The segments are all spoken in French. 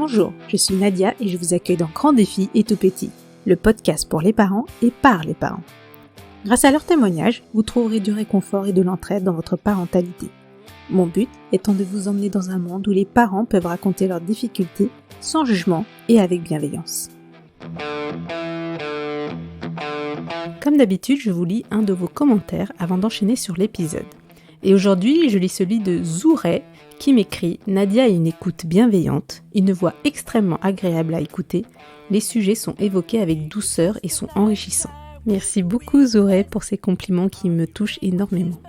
Bonjour, je suis Nadia et je vous accueille dans Grand Défi et Tout Petit, le podcast pour les parents et par les parents. Grâce à leurs témoignages, vous trouverez du réconfort et de l'entraide dans votre parentalité. Mon but étant de vous emmener dans un monde où les parents peuvent raconter leurs difficultés sans jugement et avec bienveillance. Comme d'habitude, je vous lis un de vos commentaires avant d'enchaîner sur l'épisode. Et aujourd'hui, je lis celui de Zouret qui m'écrit « Nadia a une écoute bienveillante, une voix extrêmement agréable à écouter, les sujets sont évoqués avec douceur et sont enrichissants. » Merci beaucoup Zouret pour ces compliments qui me touchent énormément.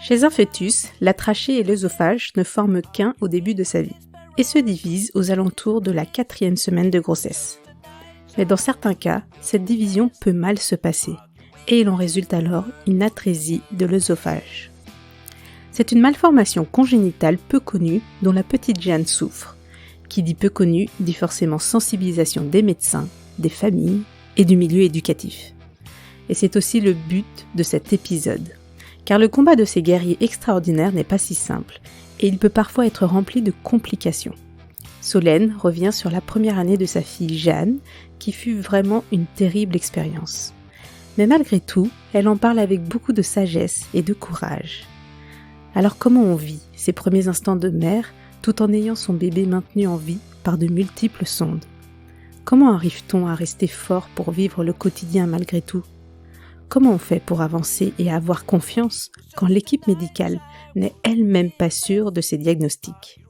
Chez un fœtus, la trachée et l'œsophage ne forment qu'un au début de sa vie et se divisent aux alentours de la 4e semaine de grossesse. Mais dans certains cas, cette division peut mal se passer et il en résulte alors une atrésie de l'œsophage. C'est une malformation congénitale peu connue dont la petite Jeanne souffre. Qui dit peu connue dit forcément sensibilisation des médecins, des familles et du milieu éducatif. Et c'est aussi le but de cet épisode. Car le combat de ces guerriers extraordinaires n'est pas si simple et il peut parfois être rempli de complications. Solène revient sur la première année de sa fille Jeanne, qui fut vraiment une terrible expérience. Mais malgré tout, elle en parle avec beaucoup de sagesse et de courage. Alors comment on vit ces premiers instants de mère tout en ayant son bébé maintenu en vie par de multiples sondes? Comment arrive-t-on à rester fort pour vivre le quotidien malgré tout? Comment on fait pour avancer et avoir confiance quand l'équipe médicale n'est elle-même pas sûre de ses diagnostics?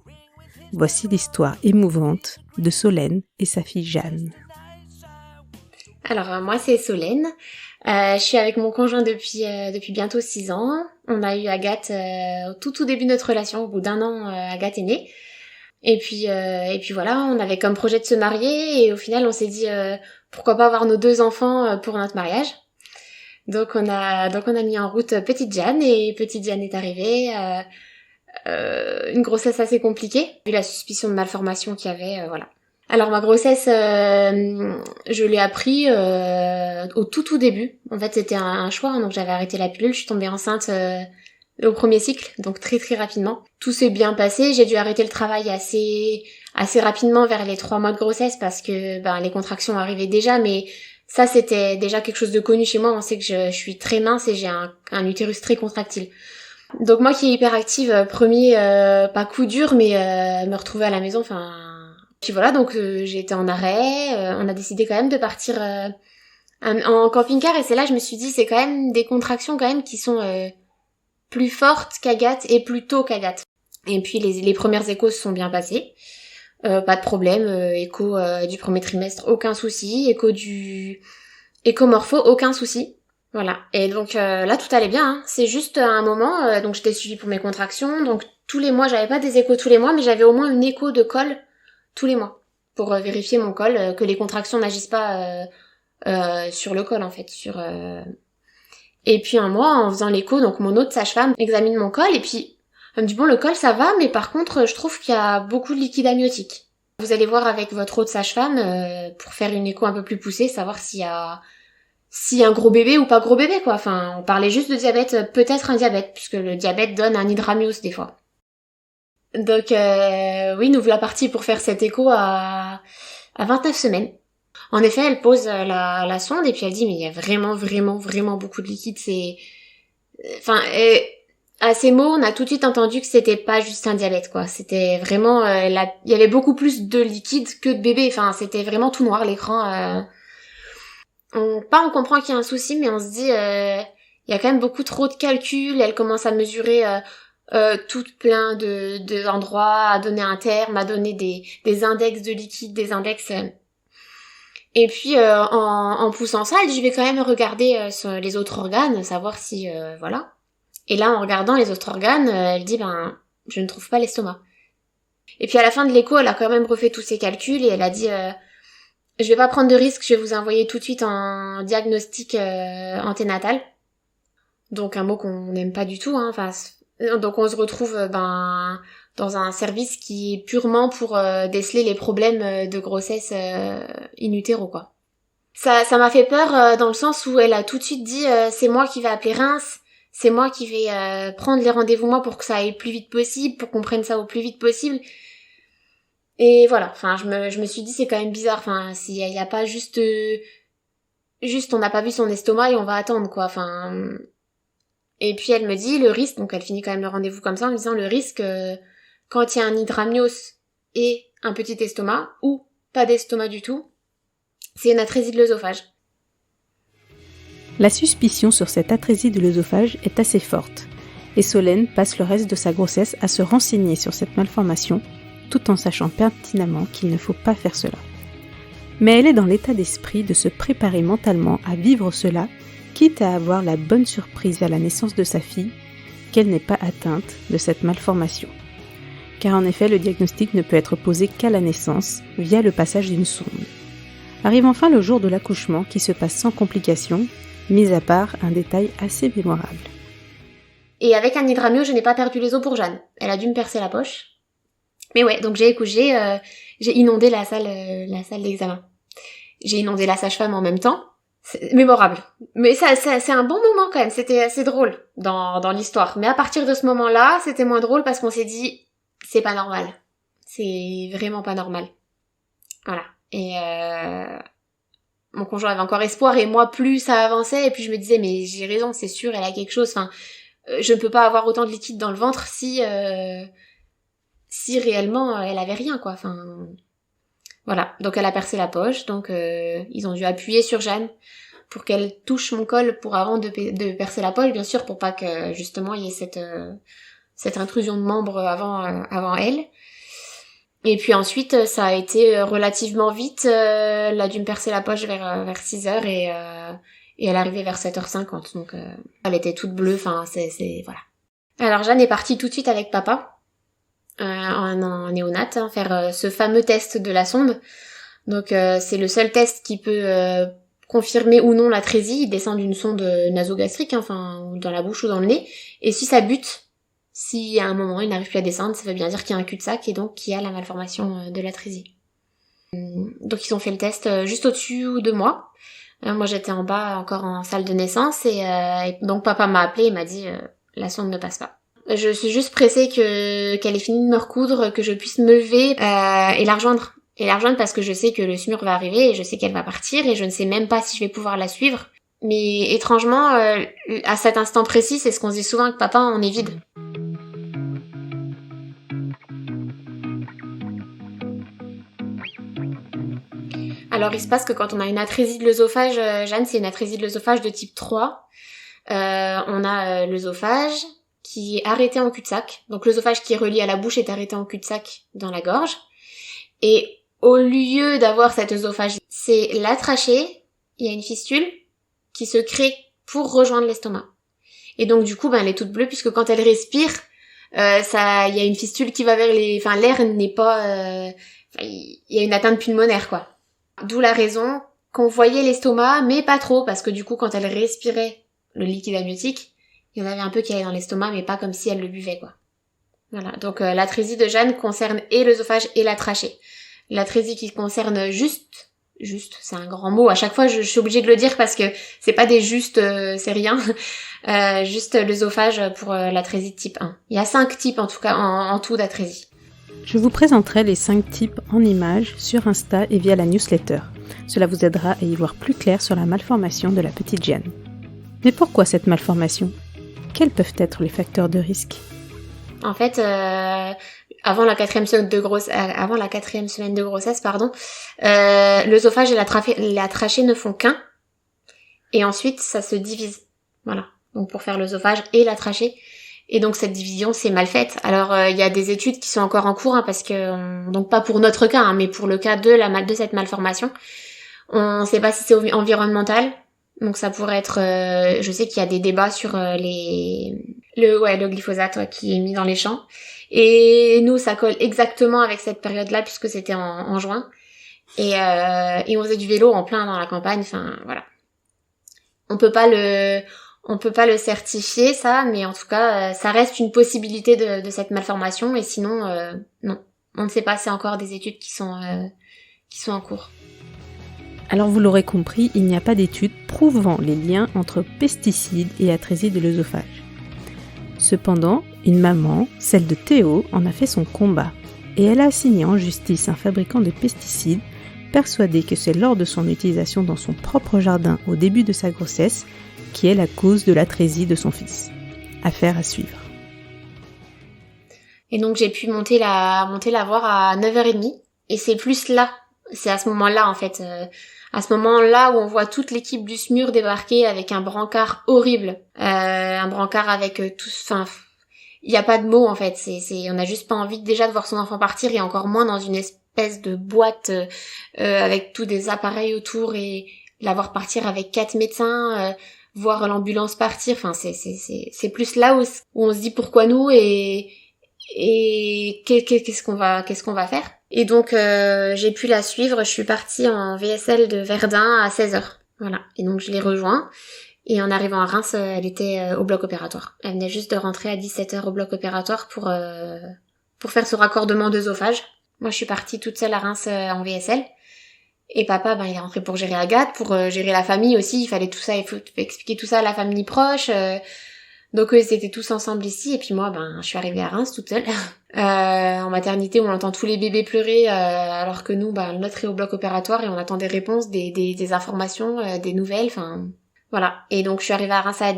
Voici l'histoire émouvante de Solène et sa fille Jeanne. Alors moi c'est Solène, je suis avec mon conjoint depuis bientôt 6 ans. On a eu Agathe au tout début de notre relation, au bout d'1 an Agathe est née. Et puis voilà, on avait comme projet de se marier et au final on s'est dit pourquoi pas avoir nos 2 enfants pour notre mariage. Donc on a mis en route petite Jeanne et petite Jeanne est arrivée. Une grossesse assez compliquée, vu la suspicion de malformation qu'il y avait, voilà. Alors ma grossesse, je l'ai appris au tout début. En fait, c'était un choix, hein, donc j'avais arrêté la pilule, je suis tombée enceinte au premier cycle, donc très rapidement. Tout s'est bien passé, j'ai dû arrêter le travail assez rapidement vers les 3 mois de grossesse parce que les contractions arrivaient déjà, mais ça c'était déjà quelque chose de connu chez moi. On sait que je suis très mince et j'ai un utérus très contractile. Donc moi qui est hyper active, premier pas coup dur, mais me retrouver à la maison, puis voilà, donc j'ai été en arrêt, on a décidé quand même de partir en camping-car et c'est là que je me suis dit c'est quand même des contractions quand même qui sont plus fortes qu'Agathe et plus tôt qu'Agathe. Et puis les premières échos se sont bien passées, pas de problème, écho du premier trimestre aucun souci, écho morpho aucun souci. Voilà, et donc là tout allait bien, hein. C'est juste un moment, donc j'étais suivie pour mes contractions, donc tous les mois, j'avais pas des échos tous les mois, mais j'avais au moins une écho de col tous les mois, pour vérifier mon col, que les contractions n'agissent pas sur le col en fait, Et puis un mois, en faisant l'écho, donc mon autre sage-femme examine mon col, et puis elle me dit bon le col ça va, mais par contre je trouve qu'il y a beaucoup de liquide amniotique. Vous allez voir avec votre autre sage-femme, pour faire une écho un peu plus poussée, savoir s'il y a un gros bébé ou pas gros bébé quoi. On parlait juste de diabète, peut-être un diabète, puisque le diabète donne un hydramnios des fois. Donc oui, nous voilà partis pour faire cet écho à 29 semaines. En effet, elle pose la sonde et puis elle dit mais il y a vraiment beaucoup de liquide, à ces mots, on a tout de suite entendu que c'était pas juste un diabète quoi. C'était vraiment il y avait beaucoup plus de liquide que de bébé, c'était vraiment tout noir l'écran. On comprend qu'il y a un souci, mais on se dit il y a quand même beaucoup trop de calculs. Elle commence à mesurer tout plein d'endroits, à donner un terme, à donner des index de liquide, des index. Et puis en poussant ça, elle dit je vais quand même regarder les autres organes, savoir si voilà. Et là en regardant les autres organes, elle dit je ne trouve pas l'estomac. Et puis à la fin de l'écho, elle a quand même refait tous ses calculs et elle a dit je vais pas prendre de risque, je vais vous envoyer tout de suite en diagnostic anténatal. Donc un mot qu'on n'aime pas du tout, hein. Donc on se retrouve dans un service qui est purement pour déceler les problèmes de grossesse in utero quoi. Ça m'a fait peur dans le sens où elle a tout de suite dit c'est moi qui vais appeler Reims, c'est moi qui vais prendre les rendez-vous moi pour que ça aille le plus vite possible, pour qu'on prenne ça au plus vite possible. Et voilà, enfin je me suis dit c'est quand même bizarre, enfin s'il y a pas juste on n'a pas vu son estomac et on va attendre quoi, enfin. Et puis elle me dit le risque, donc elle finit quand même le rendez-vous comme ça en me disant le risque quand il y a un hydramnios et un petit estomac ou pas d'estomac du tout, c'est une atrésie de l'œsophage. La suspicion sur cette atrésie de l'œsophage est assez forte, et Solène passe le reste de sa grossesse à se renseigner sur cette malformation, tout en sachant pertinemment qu'il ne faut pas faire cela. Mais elle est dans l'état d'esprit de se préparer mentalement à vivre cela, quitte à avoir la bonne surprise à la naissance de sa fille, qu'elle n'est pas atteinte de cette malformation. Car en effet, le diagnostic ne peut être posé qu'à la naissance, via le passage d'une sonde. Arrive enfin le jour de l'accouchement qui se passe sans complications, mis à part un détail assez mémorable. Et avec un hydramio, je n'ai pas perdu les os pour Jeanne. Elle a dû me percer la poche. Mais ouais, donc j'ai inondé la salle d'examen. J'ai inondé la sage-femme en même temps. C'est mémorable. Mais ça, c'est un bon moment quand même. C'était assez drôle dans l'histoire. Mais à partir de ce moment-là, c'était moins drôle parce qu'on s'est dit, c'est pas normal. C'est vraiment pas normal. Voilà. Et mon conjoint avait encore espoir et moi plus ça avançait et puis je me disais mais j'ai raison, c'est sûr, elle a quelque chose. Enfin, je ne peux pas avoir autant de liquide dans le ventre si réellement elle avait rien quoi. Enfin, voilà. Donc elle a percé la poche. Donc ils ont dû appuyer sur Jeanne pour qu'elle touche mon col pour avant de percer la poche, bien sûr, pour pas que justement il y ait cette intrusion de membre avant elle. Et puis ensuite, ça a été relativement vite. Elle a dû me percer la poche vers 6h et elle arrivait vers 7h50. Donc elle était toute bleue, enfin c'est voilà. Alors Jeanne est partie tout de suite avec papa en néonat faire ce fameux test de la sonde. Donc c'est le seul test qui peut confirmer ou non l'atrésie. Il descend d'une sonde nasogastrique, enfin dans la bouche ou dans le nez. Et si ça bute, si à un moment il n'arrive plus à descendre, ça veut bien dire qu'il y a un cul-de-sac et donc qu'il y a la malformation de l'atrésie. Donc ils ont fait le test juste au-dessus de moi. Moi j'étais en bas encore en salle de naissance et donc papa m'a appelé et m'a dit la sonde ne passe pas. Je suis juste pressée qu'elle ait fini de me recoudre, que je puisse me lever et la rejoindre. Et la rejoindre parce que je sais que le SMUR va arriver et je sais qu'elle va partir et je ne sais même pas si je vais pouvoir la suivre. Mais étrangement, à cet instant précis, c'est ce qu'on se dit souvent avec papa, on est vide. Alors il se passe que quand on a une atrésie de l'œsophage, Jeanne, c'est une atrésie de l'œsophage de type 3. On a l'œsophage qui est arrêté en cul-de-sac. Donc l'œsophage qui est relié à la bouche est arrêté en cul-de-sac dans la gorge. Et au lieu d'avoir cet œsophage, c'est la trachée, il y a une fistule qui se crée pour rejoindre l'estomac. Et donc du coup, elle est toute bleue puisque quand elle respire, il y a une fistule qui va vers l'air n'est pas, il y a une atteinte pulmonaire quoi. D'où la raison qu'on voyait l'estomac, mais pas trop, parce que du coup, quand elle respirait le liquide amniotique, il y en avait un peu qui allait dans l'estomac, mais pas comme si elle le buvait, quoi. Voilà, donc l'atrésie de Jeanne concerne et l'œsophage et la trachée. L'atrésie qui concerne juste, c'est un grand mot, à chaque fois je suis obligée de le dire parce que c'est pas des justes, c'est rien, juste l'œsophage pour l'atrésie de type 1. Il y a 5 types en tout cas, en tout d'atrésie. Je vous présenterai les 5 types en images sur Insta et via la newsletter. Cela vous aidera à y voir plus clair sur la malformation de la petite Jeanne. Mais pourquoi cette malformation ? Quels peuvent être les facteurs de risque ? En fait, avant la 4e semaine de grossesse, l'œsophage et la trachée ne font qu'un. Et ensuite, ça se divise. Voilà. Donc pour faire l'œsophage et la trachée. Et donc cette division c'est mal faite. Alors il y a des études qui sont encore en cours parce que donc pas pour notre cas mais pour le cas de cette malformation. On sait pas si c'est environnemental. Donc ça pourrait être je sais qu'il y a des débats sur le glyphosate qui est mis dans les champs. Et nous ça colle exactement avec cette période-là puisque c'était en juin. Et on faisait du vélo en plein dans la campagne, enfin voilà. On peut pas le certifier, ça, mais en tout cas, ça reste une possibilité de cette malformation, et sinon, non. On ne sait pas, c'est encore des études qui sont en cours. Alors vous l'aurez compris, il n'y a pas d'études prouvant les liens entre pesticides et atrésie de l'œsophage. Cependant, une maman, celle de Théo, en a fait son combat et elle a assigné en justice un fabricant de pesticides persuadé que c'est lors de son utilisation dans son propre jardin au début de sa grossesse qui est la cause de l'atrésie de son fils. Affaire à suivre. Et donc j'ai pu monter la voir à 9h30 et c'est à ce moment-là en fait, à ce moment-là où on voit toute l'équipe du SMUR débarquer avec un brancard horrible, un brancard avec il y a pas de mots en fait, on a juste pas envie déjà de voir son enfant partir et encore moins dans une espèce de boîte avec tous des appareils autour et la voir partir avec 4 médecins, voir l'ambulance partir, enfin c'est plus là où on se dit pourquoi nous et qu'est-ce qu'on va faire. Et donc j'ai pu la suivre, je suis partie en VSL de Verdun à 16h. Voilà. Et donc je l'ai rejoint. Et en arrivant à Reims, elle était au bloc opératoire. Elle venait juste de rentrer à 17h au bloc opératoire pour faire ce raccordement d'œsophage. Moi je suis partie toute seule à Reims en VSL. Et papa, il est rentré pour gérer Agathe, pour gérer la famille aussi, il fallait tout ça, il faut expliquer tout ça à la famille proche. Donc eux, ils étaient tous ensemble ici, et puis moi, je suis arrivée à Reims toute seule. En maternité, où on entend tous les bébés pleurer, alors que nous, le nôtre est au bloc opératoire, et on attend des réponses, des informations, des nouvelles, enfin... Voilà. Et donc je suis arrivée à Reims à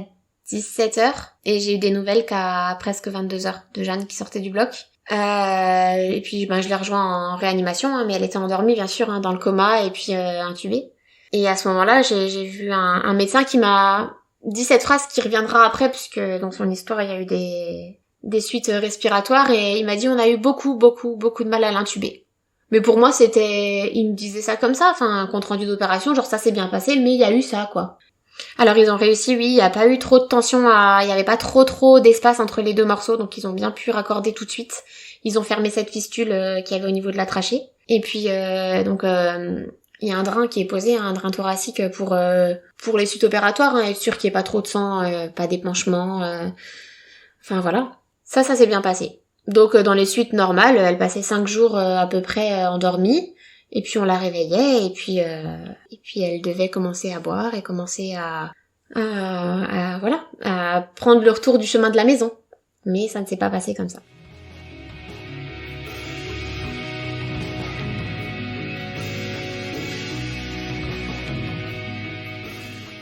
17h, et j'ai eu des nouvelles qu'à presque 22h de Jeanne qui sortait du bloc. Et puis je l'ai rejoint en réanimation, mais elle était endormie bien sûr, dans le coma, et puis intubée. Et à ce moment-là, j'ai vu un médecin qui m'a dit cette phrase qui reviendra après, puisque dans son histoire il y a eu des suites respiratoires, et il m'a dit on a eu beaucoup de mal à l'intuber. Mais pour moi il me disait ça comme ça, un compte rendu d'opération, genre ça s'est bien passé, mais il y a eu ça quoi. Alors ils ont réussi, oui, il n'y a pas eu trop de tension, il n'y avait pas trop d'espace entre les deux morceaux, donc ils ont bien pu raccorder tout de suite. Ils ont fermé cette fistule qu'il y avait au niveau de la trachée. Et puis il y a un drain qui est posé, un drain thoracique pour les suites opératoires, être sûr qu'il n'y ait pas trop de sang, pas d'épanchement. Enfin voilà. Ça s'est bien passé. Donc dans les suites normales, elle passait 5 jours à peu près endormie. Et puis on la réveillait et puis elle devait commencer à boire et commencer à prendre le retour du chemin de la maison. Mais ça ne s'est pas passé comme ça.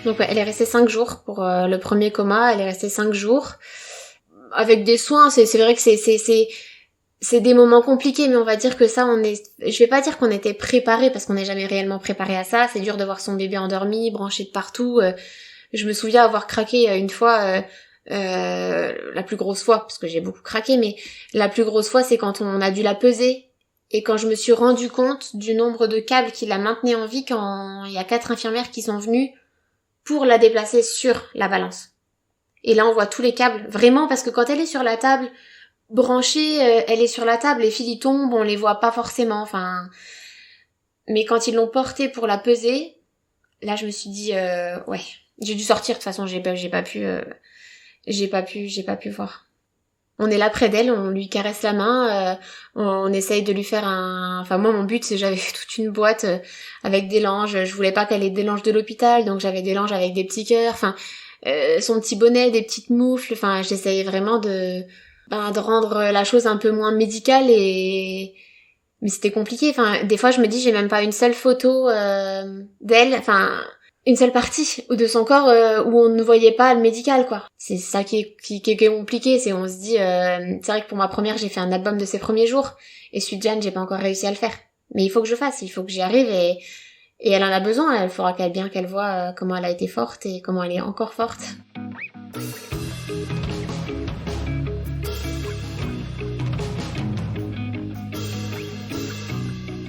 Donc elle est restée 5 jours pour le premier coma, elle est restée 5 jours avec des soins. C'est vrai que c'est des moments compliqués, mais on va dire que ça, je vais pas dire qu'on était préparés, parce qu'on n'est jamais réellement préparé à ça. C'est dur de voir son bébé endormi, branché de partout. Je me souviens avoir craqué une fois, la plus grosse fois, parce que j'ai beaucoup craqué, mais la plus grosse fois, c'est quand on a dû la peser, et quand je me suis rendu compte du nombre de câbles qui la maintenaient en vie, quand il y a 4 infirmières qui sont venues pour la déplacer sur la balance. Et là, on voit tous les câbles, vraiment, parce que quand elle est sur la table, branchée, elle est sur la table, les fils y tombent, on les voit pas forcément, mais quand ils l'ont portée pour la peser, là je me suis dit ouais, j'ai dû sortir, de toute façon j'ai pas pu voir. On est là près d'elle, on lui caresse la main, on essaye de lui faire moi mon but c'est j'avais toute une boîte avec des langes, je voulais pas qu'elle ait des langes de l'hôpital, donc j'avais des langes avec des petits cœurs, son petit bonnet, des petites moufles, j'essayais vraiment de rendre la chose un peu moins médicale, mais c'était compliqué. Des fois je me dis j'ai même pas une seule photo d'elle, une seule partie ou de son corps où on ne voyait pas le médical quoi. C'est ça qui est compliqué, c'est on se dit c'est vrai que pour ma première j'ai fait un album de ses premiers jours et celui de Jeanne j'ai pas encore réussi à le faire. Mais il faut que je fasse, il faut que j'y arrive et elle en a besoin, il faudra qu'elle voit comment elle a été forte et comment elle est encore forte.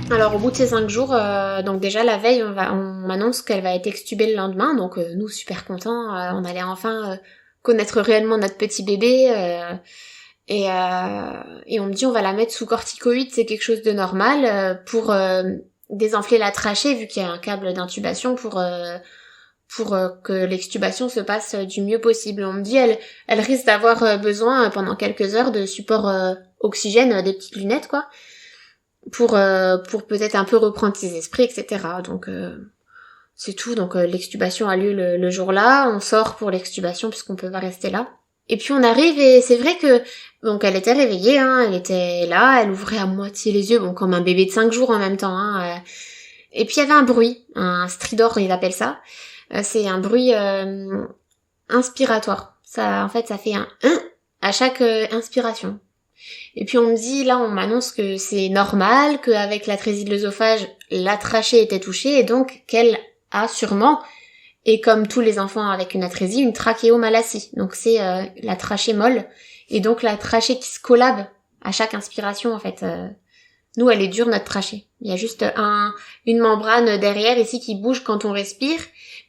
Alors au bout de ces 5 jours, donc déjà la veille on m'annonce qu'elle va être extubée le lendemain, donc nous super contents, on allait enfin connaître réellement notre petit bébé, et on me dit on va la mettre sous corticoïdes, c'est quelque chose de normal, pour désenfler la trachée vu qu'il y a un câble d'intubation pour que l'extubation se passe du mieux possible. On me dit elle risque d'avoir besoin pendant quelques heures de support oxygène, des petites lunettes quoi. Pour peut-être un peu reprendre ses esprits, etc. Donc c'est tout. Donc l'extubation a lieu le jour-là. On sort pour l'extubation puisqu'on peut pas rester là. Et puis on arrive et c'est vrai que donc elle était réveillée, hein, elle était là, elle ouvrait à moitié les yeux, bon comme un bébé de 5 jours en même temps. Hein, Et puis il y avait un bruit, un stridor ils appellent ça. C'est un bruit inspiratoire. Ça, en fait, ça fait un à chaque inspiration. Et puis on me dit, là on m'annonce que c'est normal, qu'avec l'atrésie de l'œsophage, la trachée était touchée et donc qu'elle a sûrement, et comme tous les enfants avec une atrésie, une trachéomalacie. Donc c'est la trachée molle et donc la trachée qui se collabe à chaque inspiration en fait. Nous elle est dure notre trachée. Il y a juste une membrane derrière ici qui bouge quand on respire,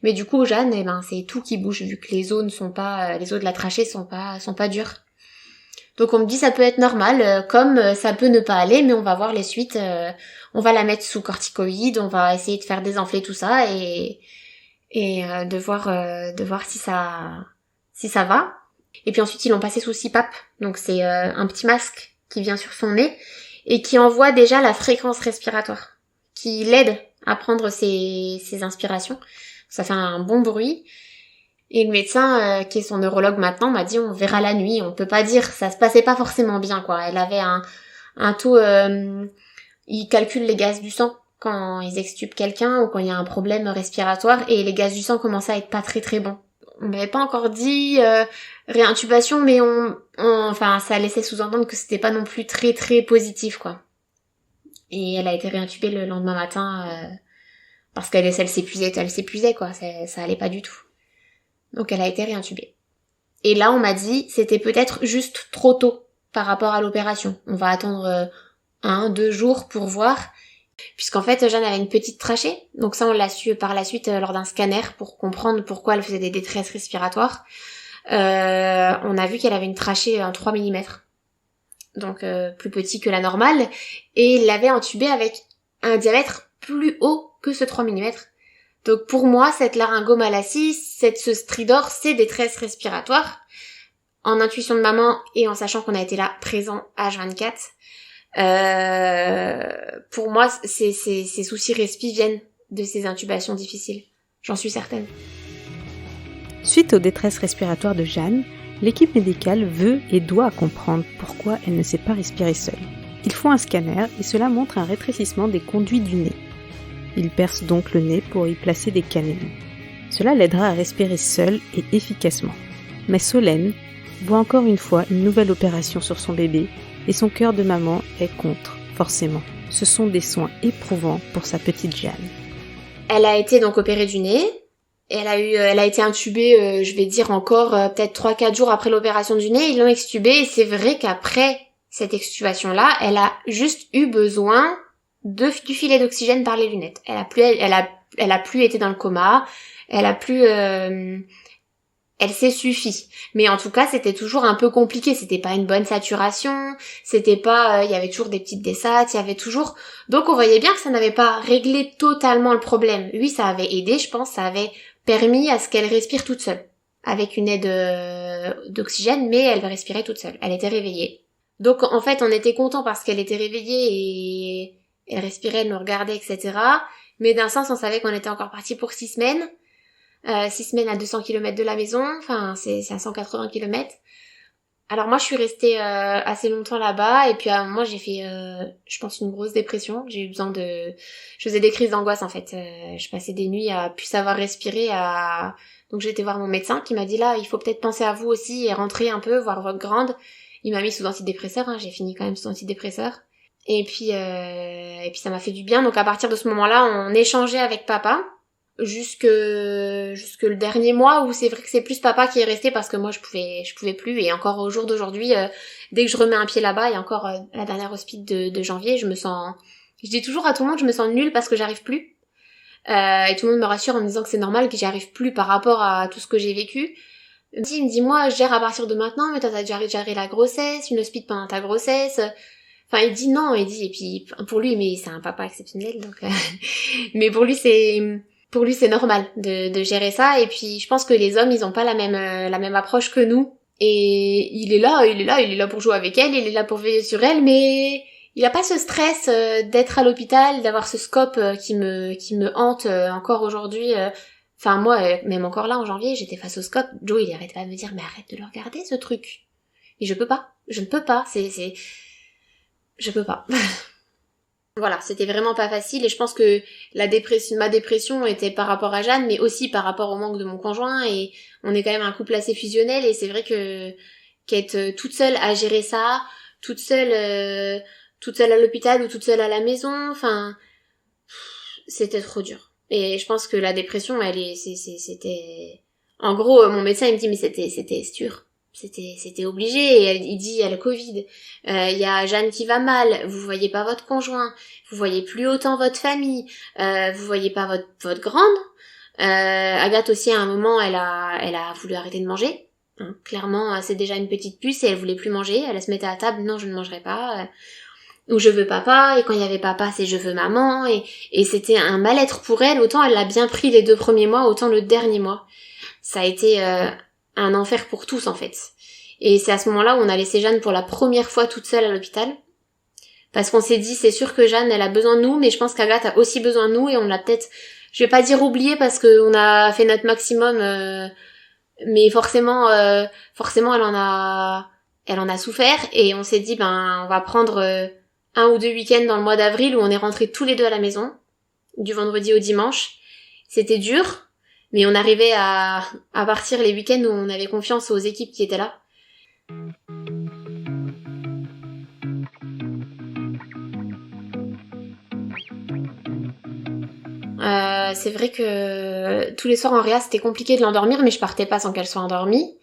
mais du coup Jeanne, eh ben c'est tout qui bouge vu que les os ne sont pas, les os de la trachée sont pas durs. Donc on me dit ça peut être normal, comme ça peut ne pas aller, mais on va voir les suites. On va la mettre sous corticoïdes, on va essayer de faire désenfler tout ça et de voir si ça va. Et puis ensuite ils l'ont passé sous CPAP, donc c'est un petit masque qui vient sur son nez et qui envoie déjà la fréquence respiratoire, qui l'aide à prendre ses inspirations. Ça fait un bon bruit. Et le médecin, qui est son neurologue maintenant, m'a dit on verra la nuit, on peut pas dire, ça se passait pas forcément bien quoi. Elle avait un taux, ils calculent les gaz du sang quand ils extubent quelqu'un ou quand il y a un problème respiratoire et les gaz du sang commençaient à être pas très très bons. On m'avait pas encore dit réintubation, mais enfin ça laissait sous-entendre que c'était pas non plus très très positif quoi. Et elle a été réintubée le lendemain matin parce qu'elle s'épuisait quoi, ça allait pas du tout. Donc elle a été réintubée. Et là on m'a dit c'était peut-être juste trop tôt par rapport à l'opération. On va attendre 1-2 jours pour voir. Puisqu'en fait Jeanne avait une petite trachée. Donc ça on l'a su par la suite lors d'un scanner pour comprendre pourquoi elle faisait des détresses respiratoires. On a vu qu'elle avait une trachée en 3 mm. Donc plus petit que la normale. Et il l'avait intubée avec un diamètre plus haut que ce 3 mm. Donc pour moi, cette laryngomalacie, ce stridor, c'est détresse respiratoire. En intuition de maman et en sachant qu'on a été là présent H24, pour moi, ces soucis respi viennent de ces intubations difficiles. J'en suis certaine. Suite aux détresses respiratoires de Jeanne, l'équipe médicale veut et doit comprendre pourquoi elle ne sait pas respirer seule. Ils font un scanner et cela montre un rétrécissement des conduits du nez. Il perce donc le nez pour y placer des canines. Cela l'aidera à respirer seule et efficacement. Mais Solène voit encore une fois une nouvelle opération sur son bébé et son cœur de maman est contre, forcément. Ce sont des soins éprouvants pour sa petite Jeanne. Elle a été donc opérée du nez. Elle a été intubée, je vais dire encore peut-être 3-4 jours après l'opération du nez. Ils l'ont extubée et c'est vrai qu'après cette extubation-là, elle a juste eu besoin du filet d'oxygène par les lunettes. Elle a plus été dans le coma, elle s'est suffi. Mais en tout cas, c'était toujours un peu compliqué, c'était pas une bonne saturation, c'était pas, il y avait toujours des petites dessates, il y avait toujours, donc on voyait bien que ça n'avait pas réglé totalement le problème. Oui, ça avait aidé, je pense, ça avait permis à ce qu'elle respire toute seule, avec une aide d'oxygène, mais elle respirait toute seule, elle était réveillée. Donc en fait, on était contents parce qu'elle était réveillée et elle respirait, elle nous regardait, etc. Mais d'un sens, on savait qu'on était encore parti pour 6 semaines. 6 semaines à 200 km de la maison. Enfin, c'est à 180 km. Alors moi, je suis restée assez longtemps là-bas. Et puis à un moment, j'ai fait, je pense, une grosse dépression. J'ai eu besoin de... Je faisais des crises d'angoisse, en fait. Je passais des nuits à plus savoir respirer. Donc j'ai été voir mon médecin qui m'a dit, là, il faut peut-être penser à vous aussi et rentrer un peu, voir votre grande. Il m'a mis sous antidépresseur. Hein. J'ai fini quand même sous antidépresseur. Et puis ça m'a fait du bien. Donc à partir de ce moment-là, on échangeait avec papa jusque le dernier mois où c'est vrai que c'est plus papa qui est resté parce que moi je pouvais plus. Et encore au jour d'aujourd'hui, dès que je remets un pied là-bas, et encore la dernière hospice de janvier, je dis toujours à tout le monde, je me sens nulle parce que j'arrive plus. Et tout le monde me rassure en me disant que c'est normal que j'y arrive plus par rapport à tout ce que j'ai vécu. Il me dit moi je gère à partir de maintenant, mais toi t'as déjà géré la grossesse, une hospice pendant ta grossesse. Enfin, il dit non, et puis pour lui, mais c'est un papa exceptionnel, donc mais pour lui c'est normal de gérer ça. Et puis je pense que les hommes, ils ont pas la même approche que nous. Et il est là pour jouer avec elle, il est là pour veiller sur elle, mais il a pas ce stress d'être à l'hôpital, d'avoir ce scope qui me hante encore aujourd'hui. Enfin, moi, même encore là, en janvier, j'étais face au scope. Joe, il arrêtait pas de me dire, mais arrête de le regarder, ce truc. Et je peux pas. Je ne peux pas. Je peux pas. Voilà, c'était vraiment pas facile. Et je pense que ma dépression était par rapport à Jeanne, mais aussi par rapport au manque de mon conjoint. Et on est quand même un couple assez fusionnel. Et c'est vrai qu'être toute seule à gérer ça, toute seule à l'hôpital ou toute seule à la maison, enfin, c'était trop dur. Et je pense que la dépression, c'était... En gros, mon médecin, il me dit, mais c'était sûr. C'était obligé. Et il dit, il y a le Covid. Il y a Jeanne qui va mal. Vous voyez pas votre conjoint. Vous voyez plus autant votre famille. Vous voyez pas votre grande. Agathe aussi, à un moment, elle a voulu arrêter de manger. Hein, clairement, c'est déjà une petite puce et elle voulait plus manger. Elle se mettait à table. Non, je ne mangerai pas. Ou je veux papa, et quand il y avait papa, c'est je veux maman, et c'était un mal-être pour elle. Autant elle l'a bien pris les 2 premiers mois, autant le dernier mois. Ça a été un enfer pour tous, en fait. Et c'est à ce moment-là où on a laissé Jeanne pour la première fois toute seule à l'hôpital. Parce qu'on s'est dit, c'est sûr que Jeanne, elle a besoin de nous, mais je pense qu'Agathe a aussi besoin de nous, et on l'a peut-être, je vais pas dire oublié parce qu'on a fait notre maximum, mais forcément, elle en a souffert, et on s'est dit, on va prendre 1 ou 2 week-ends dans le mois d'avril où on est rentrés tous les 2 à la maison, du vendredi au dimanche. C'était dur, mais on arrivait à partir les week-ends où on avait confiance aux équipes qui étaient là. C'est vrai que tous les soirs en réa, c'était compliqué de l'endormir, mais je partais pas sans qu'elle soit endormie.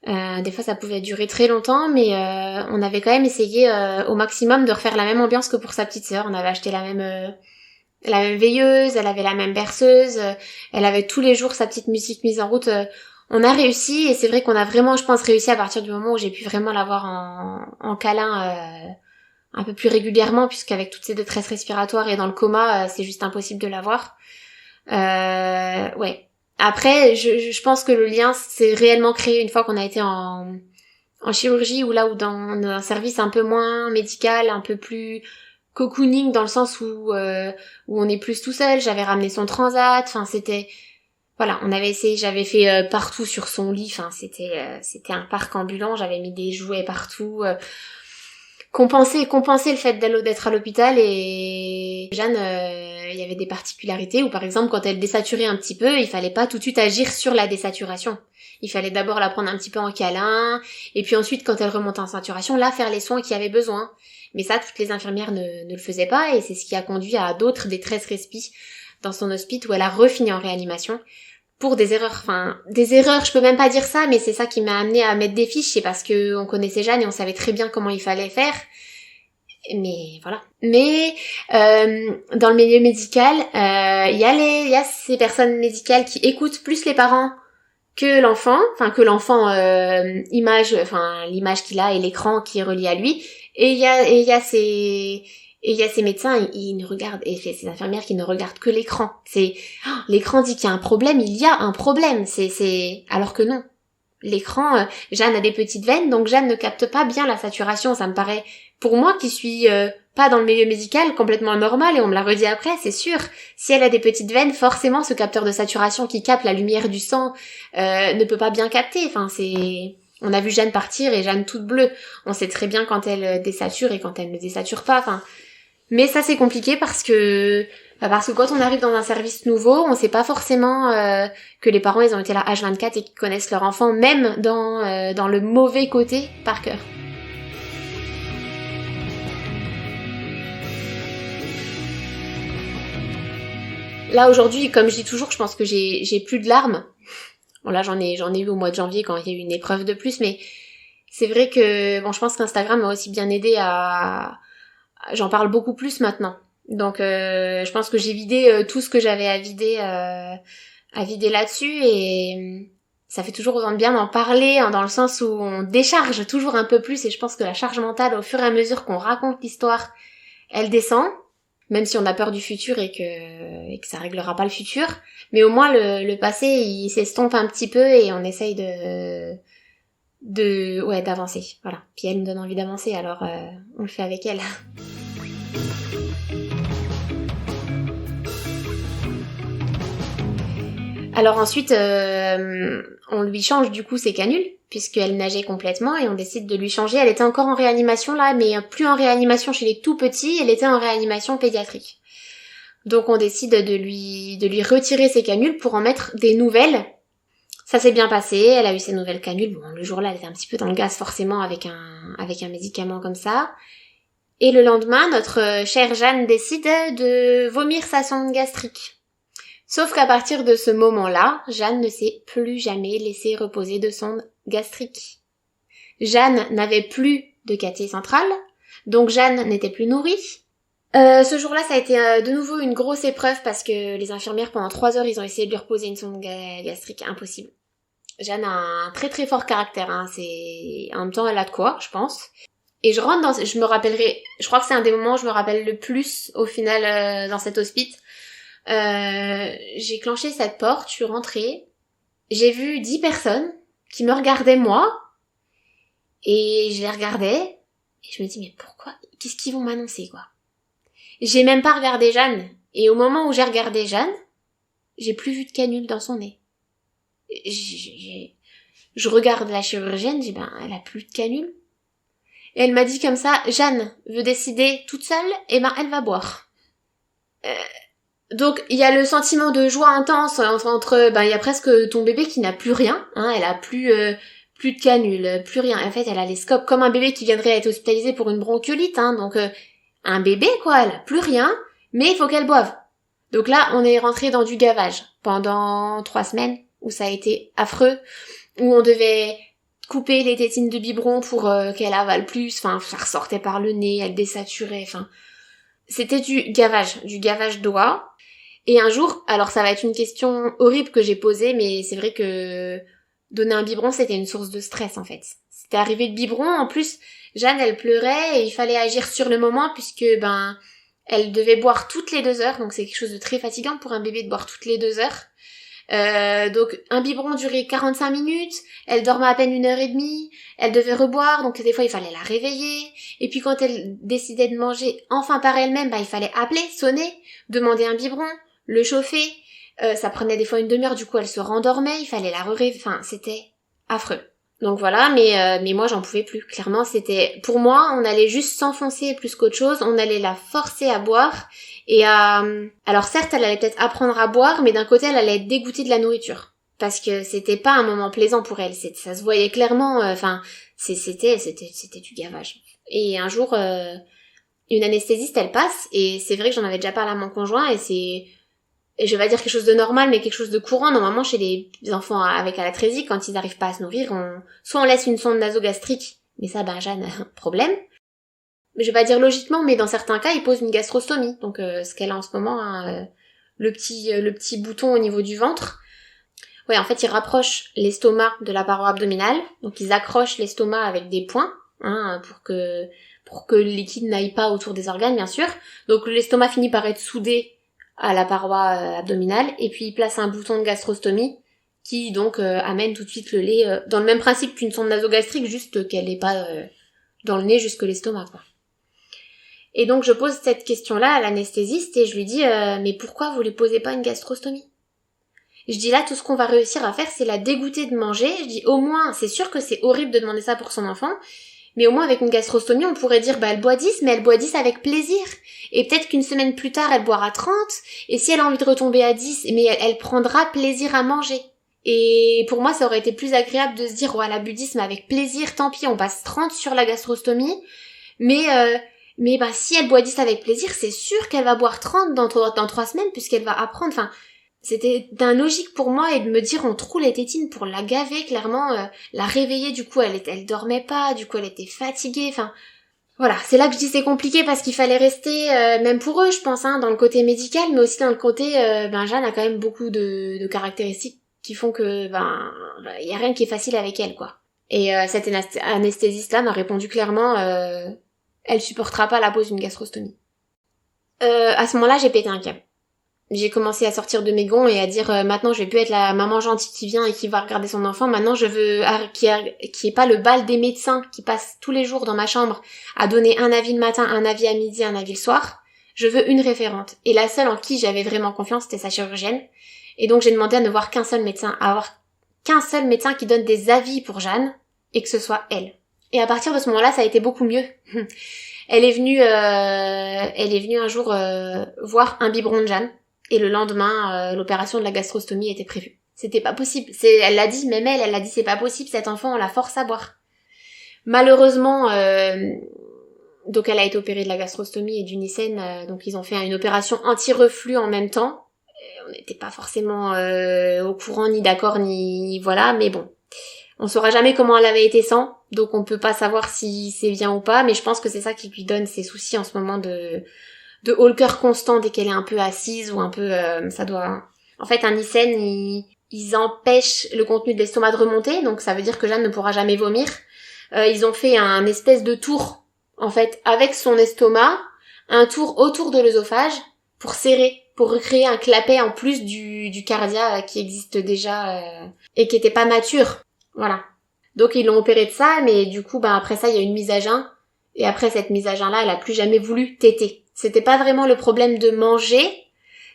Des fois ça pouvait durer très longtemps, mais on avait quand même essayé au maximum de refaire la même ambiance que pour sa petite sœur. On avait acheté la même veilleuse, elle avait la même berceuse, elle avait tous les jours sa petite musique mise en route. On a réussi, et c'est vrai qu'on a vraiment, je pense, réussi à partir du moment où j'ai pu vraiment l'avoir en câlin un peu plus régulièrement, puisqu'avec toutes ces détresses respiratoires et dans le coma, c'est juste impossible de l'avoir. Ouais. Après, je pense que le lien s'est réellement créé une fois qu'on a été en chirurgie, ou là où dans un service un peu moins médical, un peu plus cocooning, dans le sens où on est plus tout seul. J'avais ramené son transat, enfin c'était... Voilà, on avait essayé, j'avais fait partout sur son lit, enfin c'était un parc ambulant, j'avais mis des jouets partout... compenser le fait d'être à l'hôpital. Et Jeanne, il y avait des particularités où par exemple quand elle désaturait un petit peu, il fallait pas tout de suite agir sur la désaturation. Il fallait d'abord la prendre un petit peu en câlin, et puis ensuite quand elle remontait en saturation, là faire les soins qu'il y avait besoin. Mais ça, toutes les infirmières ne le faisaient pas, et c'est ce qui a conduit à d'autres détresses respi dans son hospice où elle a refini en réanimation pour des erreurs. Enfin, des erreurs, je peux même pas dire ça, mais c'est ça qui m'a amené à mettre des fiches, c'est parce que on connaissait Jeanne et on savait très bien comment il fallait faire. Mais voilà. Mais dans le milieu médical, il y a ces personnes médicales qui écoutent plus les parents que l'enfant, l'image qu'il a et l'écran qui est relié à lui. Et il y a ces médecins, ils ne regardent, et ces infirmières qui ne regardent que l'écran. L'écran dit qu'il y a un problème, il y a un problème. Alors que non. L'écran, Jeanne a des petites veines, donc Jeanne ne capte pas bien la saturation. Ça me paraît, pour moi qui suis pas dans le milieu médical, complètement normal, et on me l'a redit après, c'est sûr. Si elle a des petites veines, forcément ce capteur de saturation qui capte la lumière du sang ne peut pas bien capter. Enfin, on a vu Jeanne partir et Jeanne toute bleue. On sait très bien quand elle désature et quand elle ne désature pas. Enfin, mais ça c'est compliqué parce que quand on arrive dans un service nouveau, on sait pas forcément que les parents ils ont été là H24 et qu'ils connaissent leur enfant, même dans le mauvais côté, par cœur. Là aujourd'hui, comme je dis toujours, je pense que j'ai plus de larmes. Bon là j'en ai eu au mois de janvier quand il y a eu une épreuve de plus, mais c'est vrai que je pense qu'Instagram m'a aussi bien aidé j'en parle beaucoup plus maintenant. Donc je pense que j'ai vidé tout ce que j'avais à vider là-dessus, et ça fait toujours autant de bien d'en parler, hein, dans le sens où on décharge toujours un peu plus, et je pense que la charge mentale, au fur et à mesure qu'on raconte l'histoire, elle descend, même si on a peur du futur et que ça réglera pas le futur, mais au moins le passé il s'estompe un petit peu et on essaye d'avancer, voilà. Puis elle me donne envie d'avancer, alors on le fait avec elle. Alors ensuite, on lui change du coup ses canules, puisqu'elle nageait complètement, et on décide de lui changer. Elle était encore en réanimation là, mais plus en réanimation chez les tout petits, elle était en réanimation pédiatrique. Donc on décide de lui retirer ses canules pour en mettre des nouvelles. Ça s'est bien passé, elle a eu ses nouvelles canules. Bon, le jour-là, elle était un petit peu dans le gaz forcément avec un médicament comme ça. Et le lendemain, notre chère Jeanne décide de vomir sa sonde gastrique. Sauf qu'à partir de ce moment-là, Jeanne ne s'est plus jamais laissée reposer de sonde gastrique. Jeanne n'avait plus de cathé central, donc Jeanne n'était plus nourrie. Ce jour-là, ça a été de nouveau une grosse épreuve parce que les infirmières, pendant 3 heures, ils ont essayé de lui reposer une sonde gastrique. Impossible. Jeanne a un très très fort caractère, hein. En même temps, elle a de quoi, je pense. Et je crois que c'est un des moments où je me rappelle le plus, au final, dans cet hospice. J'ai clenché cette porte, je suis rentrée, j'ai vu 10 personnes qui me regardaient moi, et je les regardais, et je me dis mais pourquoi? Qu'est-ce qu'ils vont m'annoncer, quoi? J'ai même pas regardé Jeanne, et au moment où j'ai regardé Jeanne, j'ai plus vu de canule dans son nez. Je regarde la chirurgienne, je dis elle a plus de canule. Et elle m'a dit comme ça, Jeanne veut décider toute seule, et elle va boire. Donc il y a le sentiment de joie intense entre il y a presque ton bébé qui n'a plus rien, hein, elle a plus de canule, plus rien. En fait, elle a les scopes comme un bébé qui viendrait être hospitalisé pour une bronchiolite, hein, donc un bébé quoi, elle a plus rien, mais il faut qu'elle boive. Donc là, on est rentré dans du gavage pendant 3 semaines où ça a été affreux, où on devait couper les tétines de biberon pour qu'elle avale plus, enfin ça ressortait par le nez, elle désaturait, enfin c'était du gavage d'oie. Et un jour, alors ça va être une question horrible que j'ai posée, mais c'est vrai que donner un biberon, c'était une source de stress en fait. C'était arrivé le biberon, en plus, Jeanne, elle pleurait et il fallait agir sur le moment puisque elle devait boire toutes les 2 heures, donc c'est quelque chose de très fatigant pour un bébé de boire toutes les 2 heures. Donc un biberon durait 45 minutes, elle dormait à peine 1h30, elle devait reboire, donc des fois il fallait la réveiller, et puis quand elle décidait de manger enfin par elle-même, il fallait appeler, sonner, demander un biberon, le chauffer, ça prenait des fois 1/2 heure, du coup elle se rendormait, il fallait la réveiller, enfin c'était affreux. Donc voilà, mais moi j'en pouvais plus, clairement c'était, pour moi on allait juste s'enfoncer plus qu'autre chose, on allait la forcer à boire, et alors certes elle allait peut-être apprendre à boire, mais d'un côté elle allait être dégoûtée de la nourriture, parce que c'était pas un moment plaisant pour elle, ça se voyait clairement, c'était du gavage. Et un jour, une anesthésiste elle passe, et c'est vrai que j'en avais déjà parlé à mon conjoint, et je vais pas dire quelque chose de normal, mais quelque chose de courant. Normalement, chez les enfants avec alatrésie, quand ils n'arrivent pas à se nourrir, soit on laisse une sonde nasogastrique, mais ça, Jeanne a un problème. Mais je vais pas dire logiquement, mais dans certains cas, ils posent une gastrostomie. Donc, ce qu'elle a en ce moment, hein, le petit bouton au niveau du ventre. Ouais, en fait, ils rapprochent l'estomac de la paroi abdominale. Donc, ils accrochent l'estomac avec des points, hein, pour que le liquide n'aille pas autour des organes, bien sûr. Donc, l'estomac finit par être soudé à la paroi abdominale, et puis il place un bouton de gastrostomie qui donc amène tout de suite le lait dans le même principe qu'une sonde nasogastrique, juste qu'elle n'est pas dans le nez jusque l'estomac, quoi. Et donc je pose cette question-là à l'anesthésiste et je lui dis mais pourquoi vous lui posez pas une gastrostomie? Je dis là tout ce qu'on va réussir à faire c'est la dégoûter de manger. Je dis au moins, c'est sûr que c'est horrible de demander ça pour son enfant, mais au moins avec une gastrostomie on pourrait dire elle boit 10, mais elle boit 10 avec plaisir. Et peut-être qu'une semaine plus tard, elle boira 30, et si elle a envie de retomber à 10, mais elle prendra plaisir à manger. Et pour moi, ça aurait été plus agréable de se dire, elle a bu 10, mais avec plaisir, tant pis, on passe 30 sur la gastrostomie, mais si elle boit 10 avec plaisir, c'est sûr qu'elle va boire 30 dans 3 semaines, puisqu'elle va apprendre, c'était d'un logique pour moi, et de me dire, on troue les tétines pour la gaver, clairement, la réveiller, du coup, elle dormait pas, du coup, elle était fatiguée, voilà, c'est là que je dis c'est compliqué parce qu'il fallait rester, même pour eux je pense, hein, dans le côté médical, mais aussi dans le côté, Jeanne a quand même beaucoup de caractéristiques qui font que, y a rien qui est facile avec elle, quoi. Et cette anesthésiste-là m'a répondu clairement, elle supportera pas la pose d'une gastrostomie. À ce moment-là, j'ai pété un câble. J'ai commencé à sortir de mes gonds et à dire maintenant je vais plus être la maman gentille qui vient et qui va regarder son enfant, maintenant je veux qu'il y ait pas le bal des médecins qui passent tous les jours dans ma chambre à donner un avis le matin, un avis à midi, un avis le soir. Je veux une référente. Et la seule en qui j'avais vraiment confiance, c'était sa chirurgienne. Et donc j'ai demandé à ne voir qu'un seul médecin, à avoir qu'un seul médecin qui donne des avis pour Jeanne, et que ce soit elle. Et à partir de ce moment-là, ça a été beaucoup mieux. Elle est venue un jour voir un biberon de Jeanne, et le lendemain, l'opération de la gastrostomie était prévue. C'était pas possible. Elle l'a dit, même elle l'a dit, c'est pas possible, cet enfant, on la force à boire. Malheureusement, donc elle a été opérée de la gastrostomie et du Nissen, donc ils ont fait une opération anti-reflux en même temps. On n'était pas forcément au courant, ni d'accord, ni voilà, mais bon. On saura jamais comment elle avait été sans, donc on peut pas savoir si c'est bien ou pas, mais je pense que c'est ça qui lui donne ses soucis en ce moment de haut le cœur constant dès qu'elle est un peu assise ou un peu... ça doit... En fait, un Nissen, ils empêchent le contenu de l'estomac de remonter, donc ça veut dire que Jeanne ne pourra jamais vomir. Ils ont fait un espèce de tour, en fait, avec son estomac, un tour autour de l'œsophage pour serrer, pour recréer un clapet en plus du cardia qui existe déjà et qui était pas mature. Voilà. Donc ils l'ont opéré de ça, mais du coup, après ça, il y a une mise à jeun. Et après cette mise à jeun-là, elle a plus jamais voulu téter. C'était pas vraiment le problème de manger,